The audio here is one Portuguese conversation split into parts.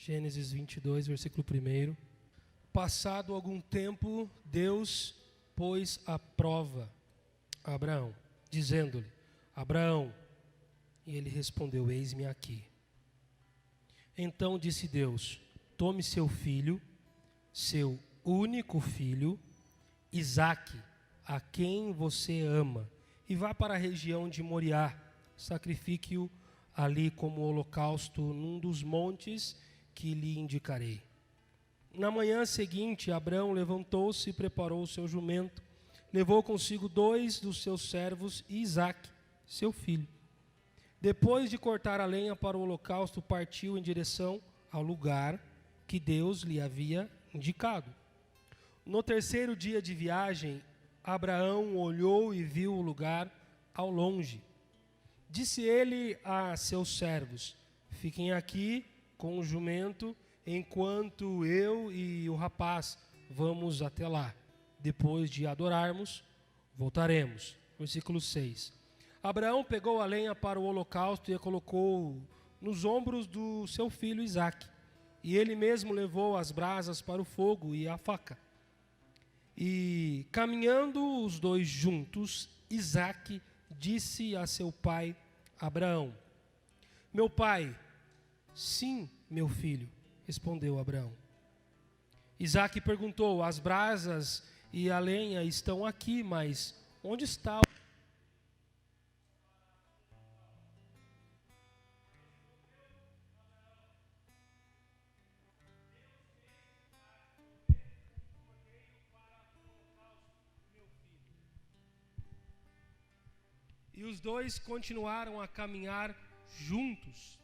Gênesis 22, versículo 1. Passado algum tempo, Deus pôs à prova a Abraão, dizendo-lhe: Abraão. E ele respondeu: eis-me aqui. Então disse Deus: tome seu filho, seu único filho, Isaque, a quem você ama, e vá para a região de Moriá, sacrifique-o ali como holocausto num dos montes que lhe indicarei. Na manhã seguinte, Abraão levantou-se e preparou o seu jumento, levou consigo 2 dos seus servos e Isaque, seu filho. Depois de cortar a lenha para o holocausto, partiu em direção ao lugar que Deus lhe havia indicado. No 3º dia de viagem, Abraão olhou e viu o lugar ao longe. Disse ele a seus servos: fiquem aqui com o jumento, enquanto eu e o rapaz vamos até lá. Depois de adorarmos, voltaremos. Versículo 6. Abraão pegou a lenha para o holocausto e a colocou nos ombros do seu filho Isaque. E ele mesmo levou as brasas para o fogo e a faca. E caminhando os dois juntos, Isaque disse a seu pai Abraão: meu pai. Sim, meu filho, respondeu Abraão. Isaque perguntou: as brasas e a lenha estão aqui, mas onde está? E os dois continuaram a caminhar juntos.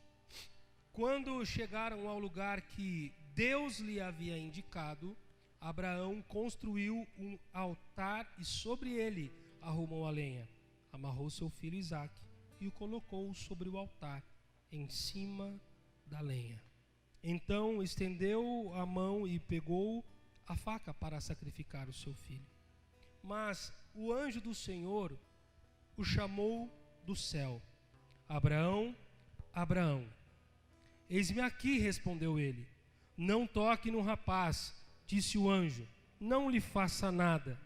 Quando chegaram ao lugar que Deus lhe havia indicado, Abraão construiu um altar e sobre ele arrumou a lenha. Amarrou seu filho Isaque e o colocou sobre o altar, em cima da lenha. Então estendeu a mão e pegou a faca para sacrificar o seu filho. Mas o anjo do Senhor o chamou do céu: Abraão, Abraão. Eis-me aqui, respondeu ele. Não toque no rapaz, disse o anjo, não lhe faça nada.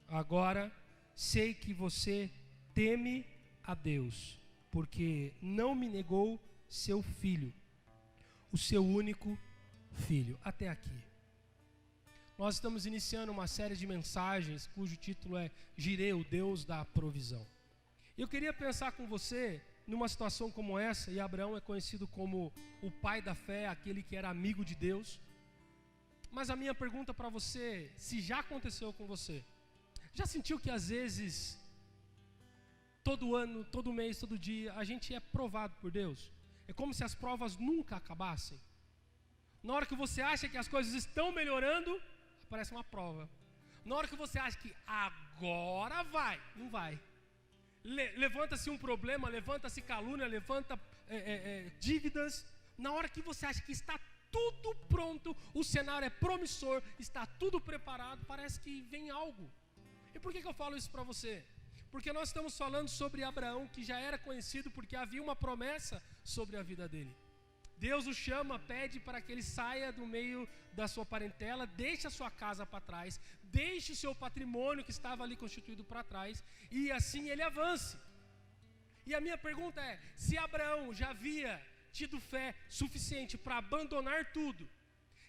Agora sei que você teme a Deus, porque não me negou seu filho, o seu único filho. Até aqui. Nós estamos iniciando uma série de mensagens cujo título é Jireh, o Deus da provisão. Eu queria pensar com você numa situação como essa, e Abraão é conhecido como o pai da fé, aquele que era amigo de Deus. Mas a minha pergunta para você, se já aconteceu com você, já sentiu que às vezes, todo ano, todo mês, todo dia, a gente é provado por Deus? É como se as provas nunca acabassem. Na hora que você acha que as coisas estão melhorando, aparece uma prova. Na hora que você acha que agora vai, não vai. Levanta-se um problema, levanta-se calúnia, levanta dívidas. Na hora que você acha que está tudo pronto, o cenário é promissor, está tudo preparado, parece que vem algo. E por que eu falo isso para você? Porque nós estamos falando sobre Abraão, que já era conhecido porque havia uma promessa sobre a vida dele. Deus o chama, pede para que ele saia do meio da sua parentela, deixe a sua casa para trás, deixe o seu patrimônio que estava ali constituído para trás, e assim ele avance. E a minha pergunta é, se Abraão já havia tido fé suficiente para abandonar tudo,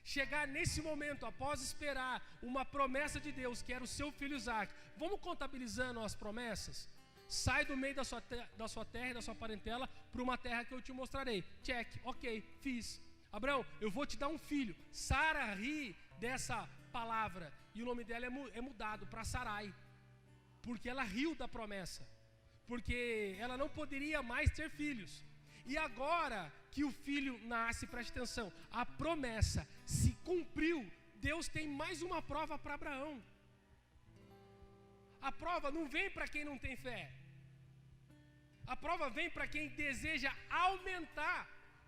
chegar nesse momento, após esperar uma promessa de Deus, que era o seu filho Isaque, vamos contabilizando as promessas? Sai do meio da sua terra e da sua parentela para uma terra que eu te mostrarei. Check, ok, fiz. Abraão, eu vou te dar um filho. Sara ri dessa palavra e o nome dela é mudado para Sarai, porque ela riu da promessa, porque ela não poderia mais ter filhos. E agora que o filho nasce, preste atenção, a promessa se cumpriu. Deus tem mais uma prova para Abraão. A prova não vem para quem não tem fé. A prova vem para quem deseja aumentar,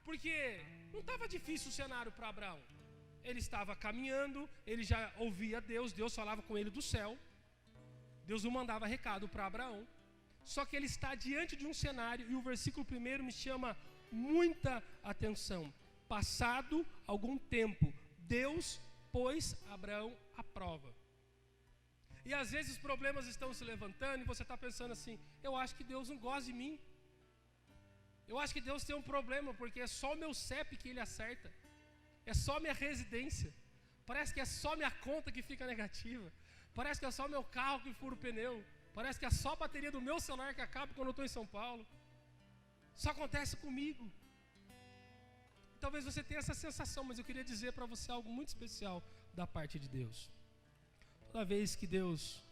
porque não estava difícil o cenário para Abraão. Ele estava caminhando, ele já ouvia Deus, Deus falava com ele do céu. Deus não mandava recado para Abraão. Só que ele está diante de um cenário, e o versículo 1 me chama muita atenção. Passado algum tempo, Deus pôs Abraão à prova. E às vezes os problemas estão se levantando e você está pensando assim: eu acho que Deus não gosta de mim. Eu acho que Deus tem um problema, porque é só o meu CEP que Ele acerta. É só minha residência. Parece que é só minha conta que fica negativa. Parece que é só meu carro que fura o pneu. Parece que é só a bateria do meu celular que acaba quando eu estou em São Paulo. Só acontece comigo. Talvez você tenha essa sensação, mas eu queria dizer para você algo muito especial da parte de Deus. Toda vez que Deus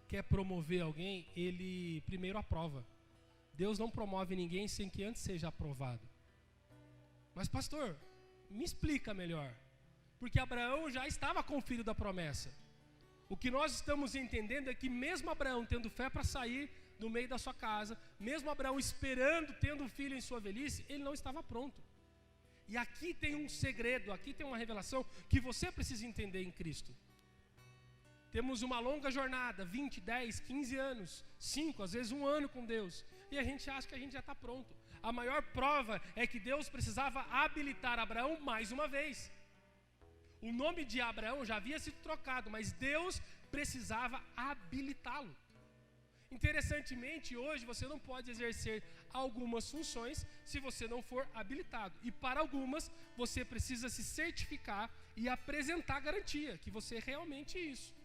quer promover alguém, Ele primeiro aprova. Deus não promove ninguém sem que antes seja aprovado. Mas pastor, me explica melhor. Porque Abraão já estava com o filho da promessa. O que nós estamos entendendo é que mesmo Abraão tendo fé para sair do meio da sua casa, mesmo Abraão esperando, tendo um filho em sua velhice, ele não estava pronto. E aqui tem um segredo, aqui tem uma revelação que você precisa entender em Cristo. Temos uma longa jornada, 20, 10, 15 anos, 5, às vezes 1 ano com Deus. E a gente acha que a gente já está pronto. A maior prova é que Deus precisava habilitar Abraão mais uma vez. O nome de Abraão já havia sido trocado, mas Deus precisava habilitá-lo. Interessantemente, hoje você não pode exercer algumas funções se você não for habilitado. E para algumas, você precisa se certificar e apresentar garantia que você é realmente isso.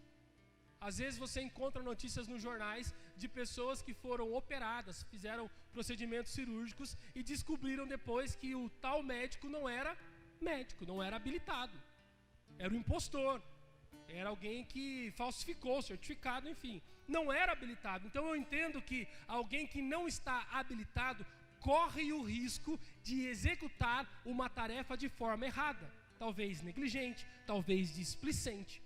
Às vezes você encontra notícias nos jornais de pessoas que foram operadas, fizeram procedimentos cirúrgicos e descobriram depois que o tal médico não era médico, não era habilitado. Era um impostor, era alguém que falsificou o certificado, enfim, não era habilitado. Então eu entendo que alguém que não está habilitado corre o risco de executar uma tarefa de forma errada, talvez negligente, talvez displicente.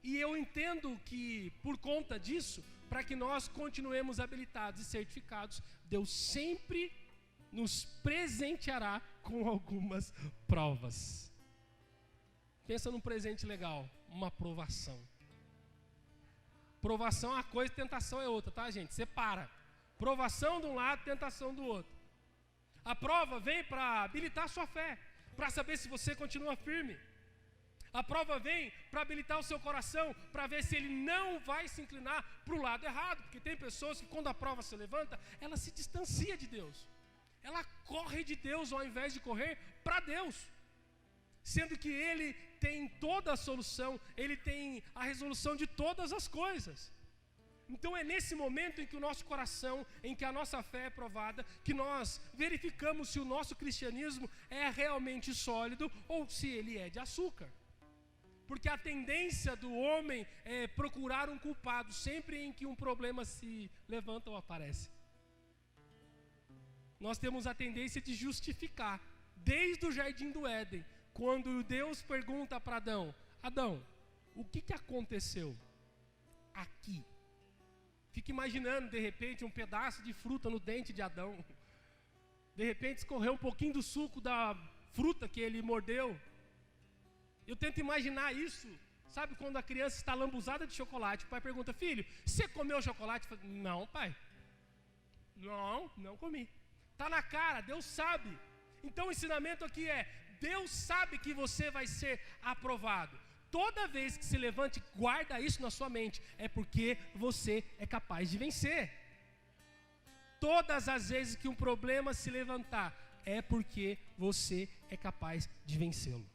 E eu entendo que por conta disso, para que nós continuemos habilitados e certificados, Deus sempre nos presenteará com algumas provas. Pensa num presente legal, uma provação. Provação é uma coisa, tentação é outra, tá, gente? Separa. Provação de um lado, tentação do outro. A prova vem para habilitar a sua fé, para saber se você continua firme. A prova vem para habilitar o seu coração, para ver se ele não vai se inclinar para o lado errado. Porque tem pessoas que quando a prova se levanta, ela se distancia de Deus. Ela corre de Deus ao invés de correr para Deus. Sendo que Ele tem toda a solução, Ele tem a resolução de todas as coisas. Então é nesse momento em que o nosso coração, em que a nossa fé é provada, que nós verificamos se o nosso cristianismo é realmente sólido ou se ele é de açúcar. Porque a tendência do homem é procurar um culpado sempre em que um problema se levanta ou aparece. Nós temos a tendência de justificar, desde o jardim do Éden, quando Deus pergunta para Adão: Adão, o que aconteceu aqui? Fica imaginando, de repente, um pedaço de fruta no dente de Adão. De repente, escorreu um pouquinho do suco da fruta que ele mordeu. Eu tento imaginar isso. Sabe quando a criança está lambuzada de chocolate, o pai pergunta: filho, você comeu chocolate? Falo, não, pai. Não comi. Está na cara, Deus sabe. Então o ensinamento aqui é: Deus sabe que você vai ser aprovado. Toda vez que se levante, guarda isso na sua mente. É porque você é capaz de vencer. Todas as vezes que um problema se levantar, é porque você é capaz de vencê-lo.